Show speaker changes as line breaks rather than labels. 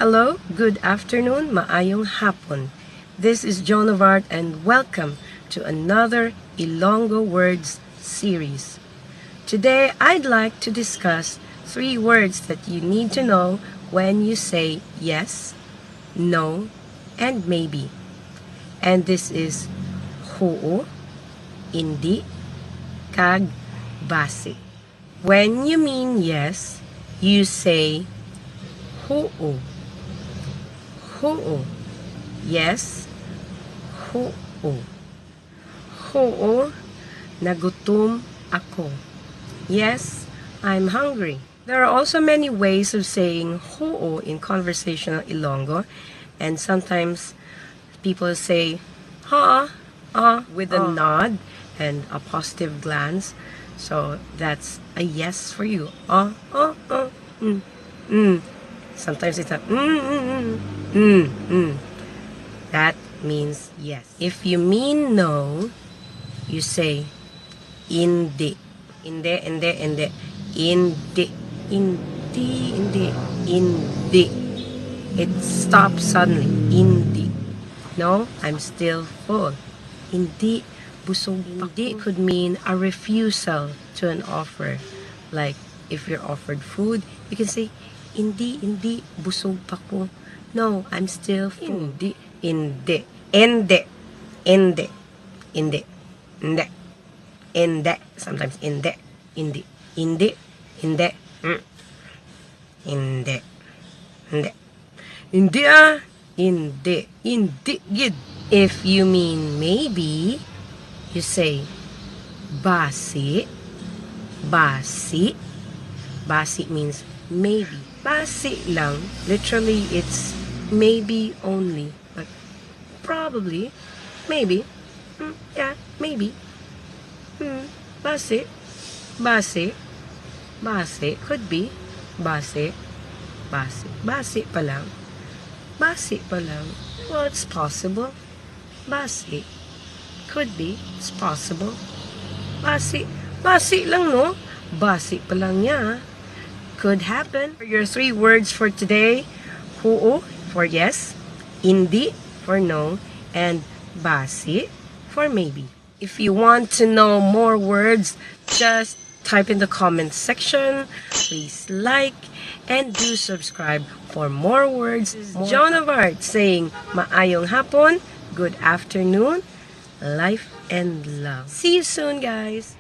Hello, good afternoon, maayong hapon. This is Joan of Art and welcome to another Ilonggo Words series. Today, I'd like to discuss 3 words that you need to know when you say yes, no, and maybe. And this is oo, hindi, kag, base. When you mean yes, you say oo. Oo. Yes. Oo. Oo. Nagutom ako. Yes, I'm hungry. There are also many ways of saying oo in conversational Ilonggo, and sometimes people say ha, with a nod and a positive glance. So that's a yes for you. Sometimes it's a That means yes. If you mean no, you say hindi. Hindi. It stops suddenly. Hindi. No, I'm still full. Hindi. Busog pa ko. Hindi could mean a refusal to an offer. Like, if you're offered food, you can say, hindi, busog pa ko. No, I'm still full. Hindi. Sometimes hindi. Hindi. Gid. If you mean maybe, you say basi. Basi means maybe. Basi lang. Literally, it's maybe only. But probably, maybe. Yeah, maybe. Basi. Could be. Basi pa lang. Well, it's possible. Basi. Could be. It's possible. Basi lang, no? Basi pa lang niya. Could happen. For your 3 words for today, oo for yes, hindi for no, and basi for maybe. If you want to know more words, just type in the comments section. Please like and do subscribe for more words. Joan of Art saying maayong hapon, good afternoon, life and love. See you soon, guys.